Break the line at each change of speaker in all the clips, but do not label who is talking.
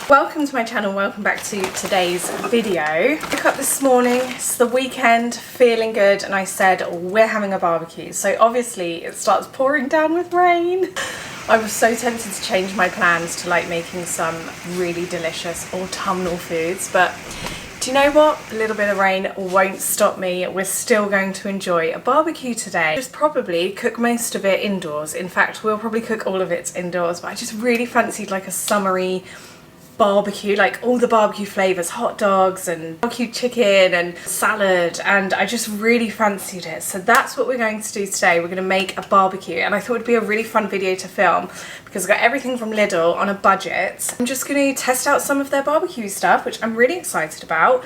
Welcome to my channel, welcome back to today's video. Woke up this morning, it's the weekend, feeling good, and I said we're having a barbecue. So obviously it starts pouring down with rain. I was so tempted to change my plans to like making some really delicious autumnal foods, but do you know what? A little bit of rain won't stop me. We're still going to enjoy a barbecue today. Just probably cook most of it indoors. In fact, we'll probably cook all of it indoors, but I just really fancied like a summery barbecue, like all the barbecue flavors, hot dogs and barbecue chicken and salad, and I just really fancied it. So that's what we're going to do today. We're going to make a barbecue, and I thought it'd be a really fun video to film because I got everything from Lidl on a budget. I'm just going to test out some of their barbecue stuff, which I'm really excited about.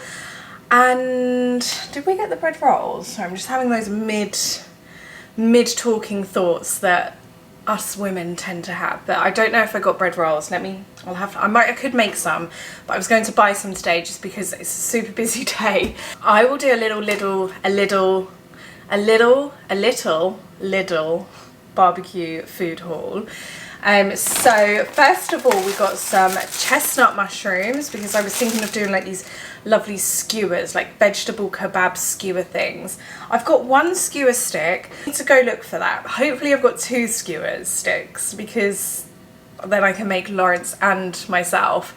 And did we get the bread rolls? So I'm just having those mid talking thoughts that us women tend to have, but I don't know if I got bread rolls. I could make some, but I was going to buy some today just because it's a super busy day. I will do a little Lidl barbecue food haul. So first of all, we got some chestnut mushrooms because I was thinking of doing like these lovely skewers, like vegetable kebab skewer things. I've got one skewer stick. I need to go look for that. Hopefully I've got 2 skewer sticks because then I can make Lawrence and myself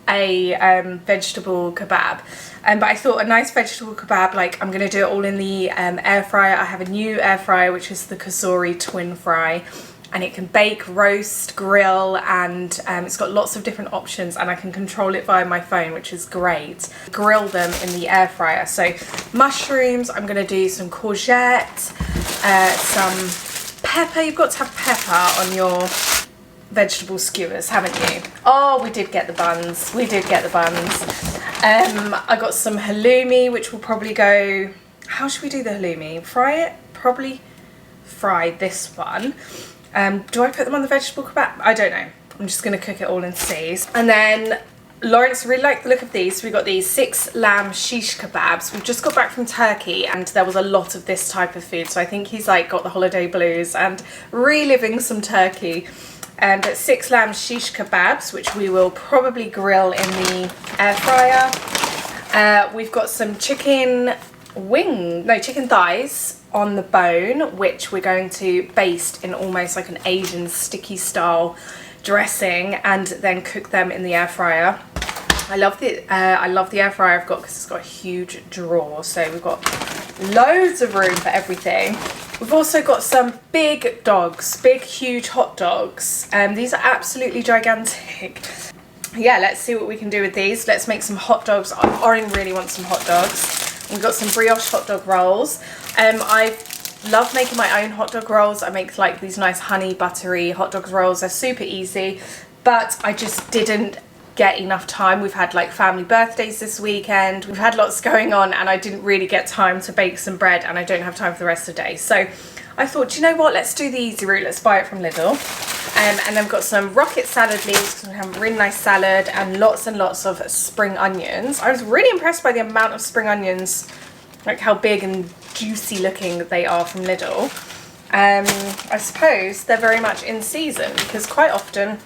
a vegetable kebab. But I thought a nice vegetable kebab, like I'm gonna do it all in the air fryer. I have a new air fryer, which is the Cosori TwinFry. And it can bake, roast, grill, and it's got lots of different options, and I can control it via my phone, which is great. Grill them in the air fryer. So mushrooms, I'm going to do some courgette, some pepper. You've got to have pepper on your vegetable skewers, haven't you? Oh, we did get the buns. We did get the buns. I got some halloumi, which will probably go... How should we do the halloumi? Fry it? Probably fry this one. Do I put them on the vegetable kebab? I don't know. I'm just going to cook it all and see. And then Lawrence really liked the look of these. So we got these 6 lamb shish kebabs. We've just got back from Turkey and there was a lot of this type of food. So I think he's like got the holiday blues and reliving some Turkey. But 6 lamb shish kebabs, which we will probably grill in the air fryer. We've got some chicken thighs on the bone, which we're going to baste in almost like an Asian sticky style dressing and then cook them in the air fryer. I love the air fryer I've got because it's got a huge drawer, so we've got loads of room for everything. We've also got some big dogs, big huge hot dogs. These are absolutely gigantic. Yeah, let's see what we can do with these. Let's make some hot dogs. Oren really wants some hot dogs. We've got some brioche hot dog rolls. I love making my own hot dog rolls. I make like these nice honey buttery hot dog rolls. They're super easy, but I just didn't get enough time. We've had like family birthdays this weekend. We've had lots going on and I didn't really get time to bake some bread, and I don't have time for the rest of the day. So I thought, you know what, let's do the easy route. Let's buy it from Lidl. And then we've got some rocket salad leaves because we have a really nice salad, and lots of spring onions. I was really impressed by the amount of spring onions, like how big and juicy looking they are from Lidl. I suppose they're very much in season because quite often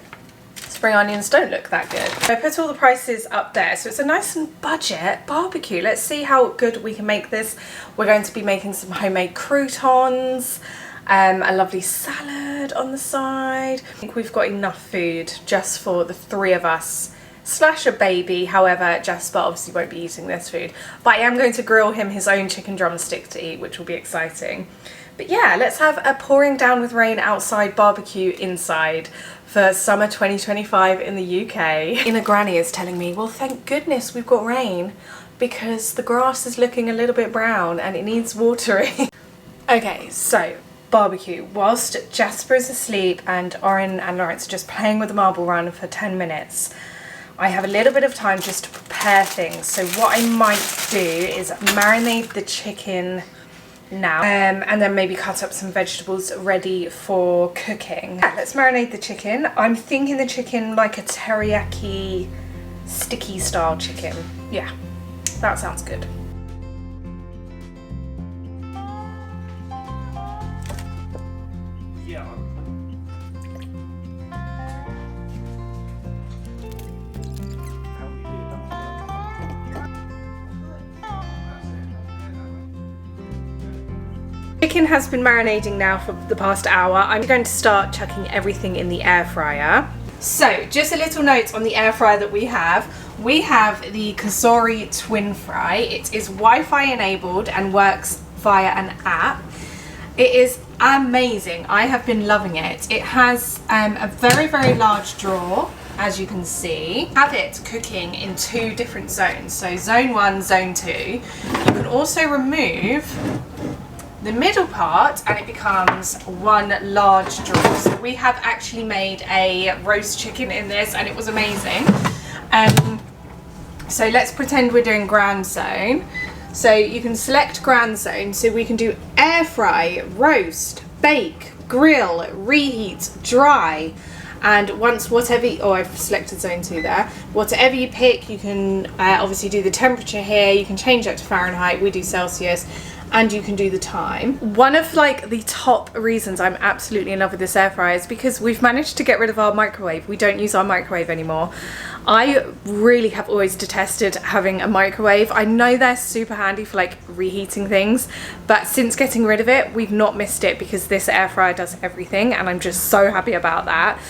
spring onions don't look that good. I put all the prices up there, so it's a nice and budget barbecue. Let's see how good we can make this. We're going to be making some homemade croutons, a lovely salad on the side. I think we've got enough food just for the 3 of us / a baby. However, Jasper obviously won't be eating this food, but I am going to grill him his own chicken drumstick to eat, which will be exciting. But yeah, let's have a pouring down with rain outside barbecue inside for summer 2025 in the UK. Inner Granny is telling me, well, thank goodness we've got rain because the grass is looking a little bit brown and it needs watering. Okay, so barbecue. Whilst Jasper is asleep and Oren and Lawrence are just playing with the marble run for 10 minutes, I have a little bit of time just to prepare things. So what I might do is marinate the chicken now, and then maybe cut up some vegetables ready for cooking. Yeah, let's marinate the chicken. I'm thinking the chicken like a teriyaki sticky style chicken. Yeah, that sounds good. Chicken has been marinating now for the past hour. I'm going to start chucking everything in the air fryer. So just a little note on the air fryer that we have. We have the Cosori TwinFry. It is Wi-Fi enabled and works via an app. It is amazing. I have been loving it. It has a very, very large drawer, as you can see. Have it cooking in 2 different zones. So zone 1, zone 2. You can also remove the middle part and it becomes one large drawer. So we have actually made a roast chicken in this and it was amazing. So let's pretend we're doing grand zone. So you can select grand zone, so we can do air fry, roast, bake, grill, reheat, dry, and once whatever, I've selected zone 2 there. Whatever you pick, you can obviously do the temperature here, you can change that to Fahrenheit, we do Celsius, and you can do the time. One of like the top reasons I'm absolutely in love with this air fryer is because we've managed to get rid of our microwave. We don't use our microwave anymore. I really have always detested having a microwave. I know they're super handy for like reheating things, but since getting rid of it, we've not missed it because this air fryer does everything and I'm just so happy about that.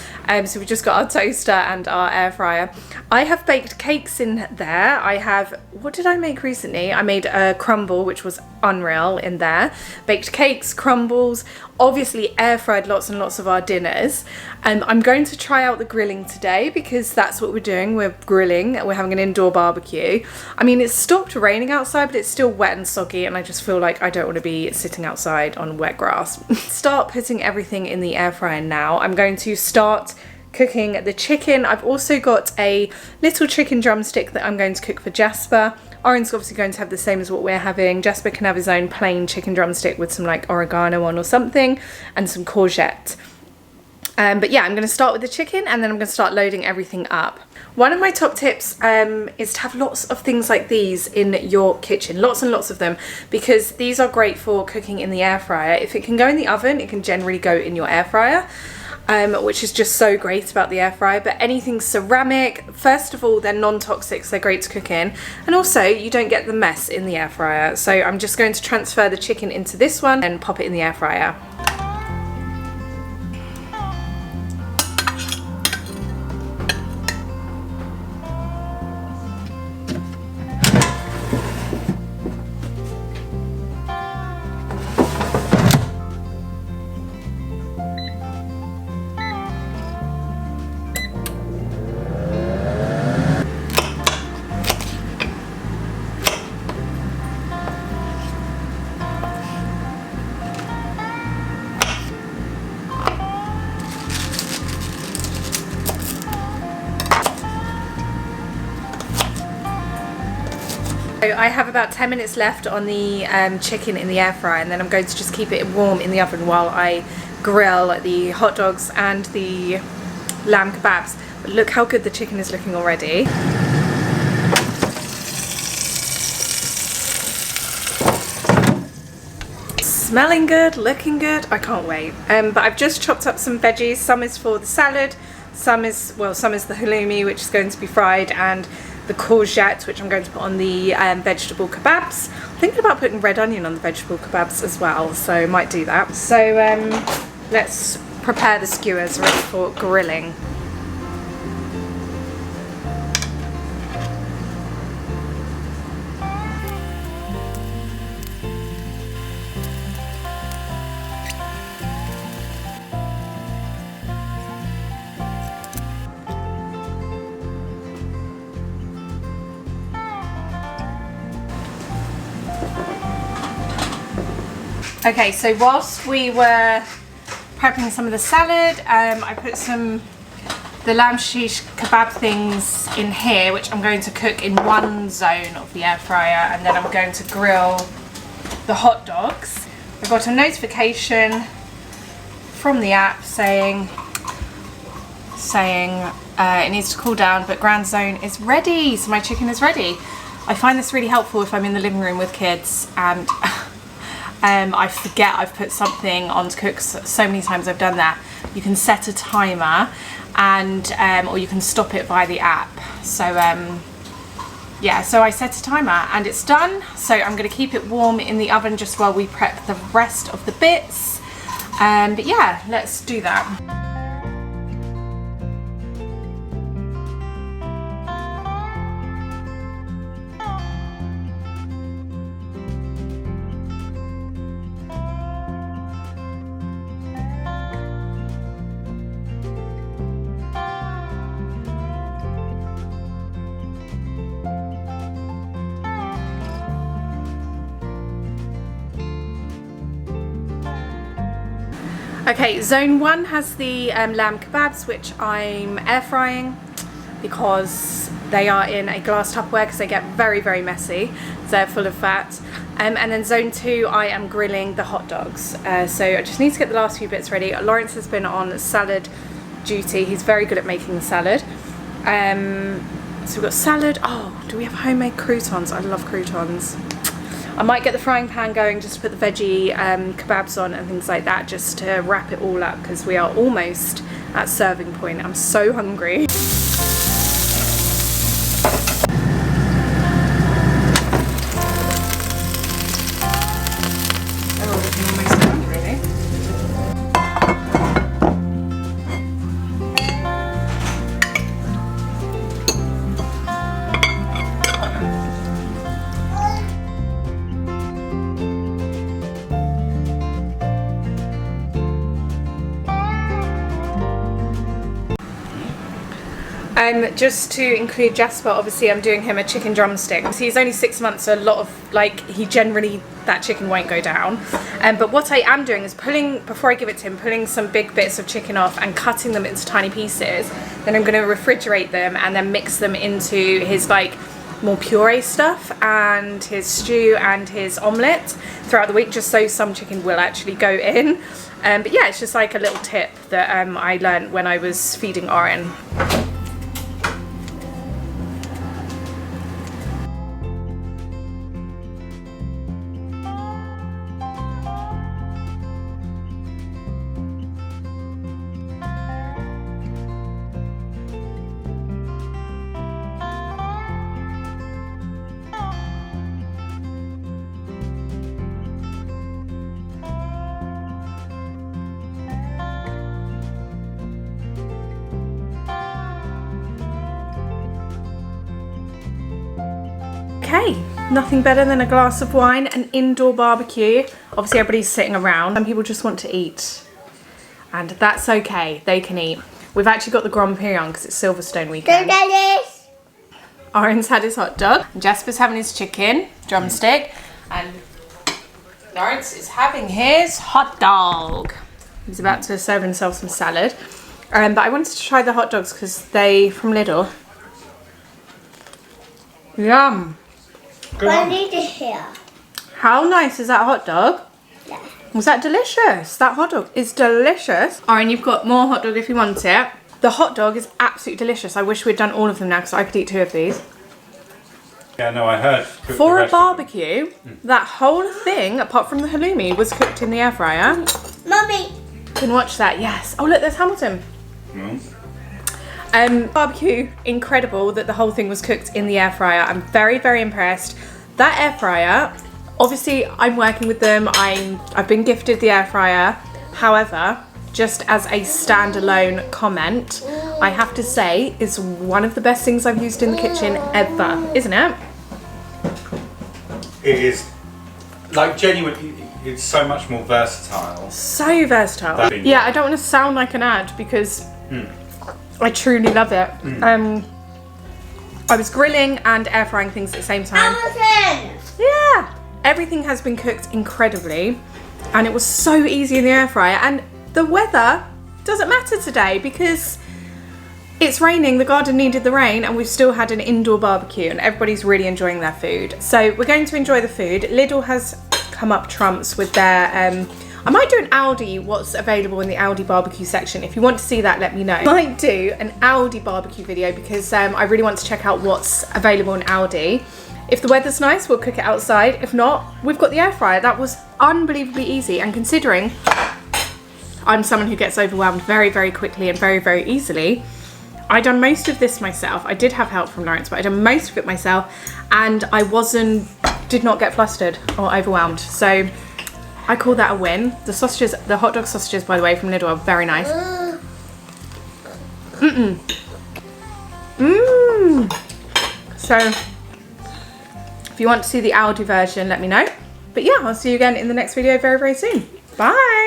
So we just got our toaster and our air fryer. I have baked cakes in there. I have, what did I make recently? I made a crumble, which was unreal in there. Baked cakes, crumbles, obviously air fried lots and lots of our dinners. I'm going to try out the grilling today because that's what we're doing. We're grilling, we're having an indoor barbecue. I mean, it's stopped raining outside, but it's still wet and soggy and I just feel like I don't want to be sitting outside on wet grass. Start putting everything in the air fryer now. I'm going to start cooking the chicken. I've also got a little chicken drumstick that I'm going to cook for Jasper. Oren's obviously going to have the same as what we're having. Jasper can have his own plain chicken drumstick with some like oregano on or something and some courgette. But yeah, I'm going to start with the chicken and then I'm going to start loading everything up. One of my top tips is to have lots of things like these in your kitchen, lots and lots of them, because these are great for cooking in the air fryer. If it can go in the oven, it can generally go in your air fryer. Which is just so great about the air fryer. But anything ceramic, first of all, they're non-toxic, so they're great to cook in, and also you don't get the mess in the air fryer. So I'm just going to transfer the chicken into this one and pop it in the air fryer. So I have about 10 minutes left on the chicken in the air fryer, and then I'm going to just keep it warm in the oven while I grill the hot dogs and the lamb kebabs. But look how good the chicken is looking already. Smelling good, looking good, I can't wait. But I've just chopped up some veggies. Some is for the salad, some is the halloumi, which is going to be fried, and the courgette, which I'm going to put on the vegetable kebabs. I'm thinking about putting red onion on the vegetable kebabs as well, so I might do that. So let's prepare the skewers ready for grilling. Okay, so whilst we were prepping some of the salad, I put the lamb shish kebab things in here, which I'm going to cook in one zone of the air fryer, and then I'm going to grill the hot dogs. I got a notification from the app saying it needs to cool down, but Grand Zone is ready, so my chicken is ready. I find this really helpful if I'm in the living room with kids and I forget I've put something on to cook. So many times I've done that. You can set a timer and or you can stop it via the app. So yeah, so I set a timer and it's done. So I'm going to keep it warm in the oven just while we prep the rest of the bits. But yeah, let's do that. Okay, zone 1 has the lamb kebabs, which I'm air frying because they are in a glass Tupperware because they get very, very messy. They're full of fat. And then zone 2, I am grilling the hot dogs. So I just need to get the last few bits ready. Lawrence has been on salad duty. He's very good at making the salad. So we've got salad. Oh, do we have homemade croutons? I love croutons. I might get the frying pan going just to put the veggie kebabs on and things like that, just to wrap it all up because we are almost at serving point. I'm so hungry. Just to include Jasper, obviously I'm doing him a chicken drumstick. Obviously he's only 6 months, so a lot of, like, he generally, that chicken won't go down. But what I am doing is pulling, before I give it to him, pulling some big bits of chicken off and cutting them into tiny pieces. Then I'm going to refrigerate them and then mix them into his, like, more puree stuff and his stew and his omelette throughout the week, just so some chicken will actually go in. But yeah, it's just like a little tip that I learned when I was feeding Oren. Okay, nothing better than a glass of wine, an indoor barbecue. Obviously everybody's sitting around. Some people just want to eat, and that's okay, they can eat. We've actually got the Grand Prix on because it's Silverstone weekend. Oren's had his hot dog, Jasper's having his chicken drumstick, and Lawrence is having his hot dog. He's about to serve himself some salad. But I wanted to try the hot dogs because they, from Lidl. Yum.
I need to hear.
How nice is that hot dog?
Yeah.
Was that delicious? That hot dog is delicious. Oren, you've got more hot dog if you want it. The hot dog is absolutely delicious. I wish we'd done all of them now because I could eat 2 of these.
Yeah, no, I heard.
For a barbecue, that whole thing, apart from the halloumi, was cooked in the air fryer.
Mummy.
You can watch that, yes. Oh look, there's Hamilton. Barbecue, incredible that the whole thing was cooked in the air fryer. I'm very, very impressed. That air fryer, obviously I'm working with them. I've been gifted the air fryer. However, just as a standalone comment, I have to say it's one of the best things I've used in the kitchen ever, isn't it?
It is, like, genuinely, it's so much more versatile.
So versatile. Yeah, I don't want to sound like an ad because I truly love it. I was grilling and air frying things at the same time.
Hamilton.
Yeah, everything has been cooked incredibly, and it was so easy in the air fryer. And the weather doesn't matter today because it's raining. The garden needed the rain, and we've still had an indoor barbecue, and everybody's really enjoying their food. So we're going to enjoy the food. Lidl has come up trumps with their I might do an Aldi, what's available in the Aldi barbecue section. If you want to see that, let me know. I might do an Aldi barbecue video because I really want to check out what's available in Aldi. If the weather's nice, we'll cook it outside. If not, we've got the air fryer. That was unbelievably easy, and considering I'm someone who gets overwhelmed very, very quickly and very, very easily, I done most of this myself. I did have help from Lawrence, but I done most of it myself, and I did not get flustered or overwhelmed. So I call that a win. The sausages, the hot dog sausages, by the way, from Lidl are very nice. So if you want to see the Aldi version, let me know. But yeah, I'll see you again in the next video very, very soon. Bye.